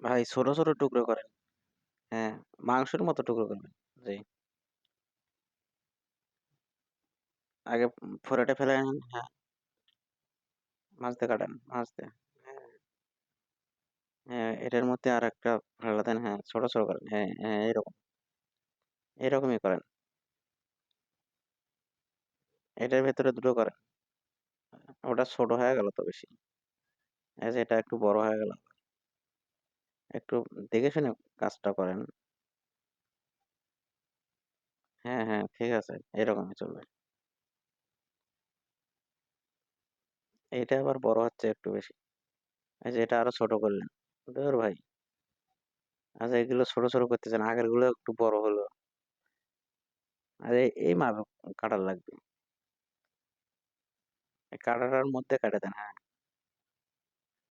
ভাই ছোট ছোট টুকরো করেন। হ্যাঁ, মাংসের মতো টুকরো করবেন। জি, আগে ফোড়াটা ফেলে নেন। হ্যাঁ, মাছ দিয়ে কাটেন, মাছ দিয়ে। হ্যাঁ, হ্যাঁ, এটার মধ্যে আর একটা ফেলে দেন। হ্যাঁ, ছোট ছোট করেন। হ্যাঁ, হ্যাঁ, এরকম, এরকমই করেন। এটার ভেতরে দুটো করেন। ওটা ছোট হয়ে গেল তো বেশি। এই যে এটা একটু বড় হয়ে গেল। একটু দেখে শুনে কাজটা করেন। হ্যাঁ, হ্যাঁ, ঠিক আছে। এরকমই চলবে। এইটা আবার বড় হচ্ছে একটু বেশি। এই যে এটা আরো ছোট করলেন। ধুর ভাই, আচ্ছা এগুলো ছোট ছোট করতেছেন, আগের গুলো একটু বড় হলো। আরে এই মাপ কাটার লাগবে। এই কাটাটার মধ্যে কেটে দেন। হ্যাঁ,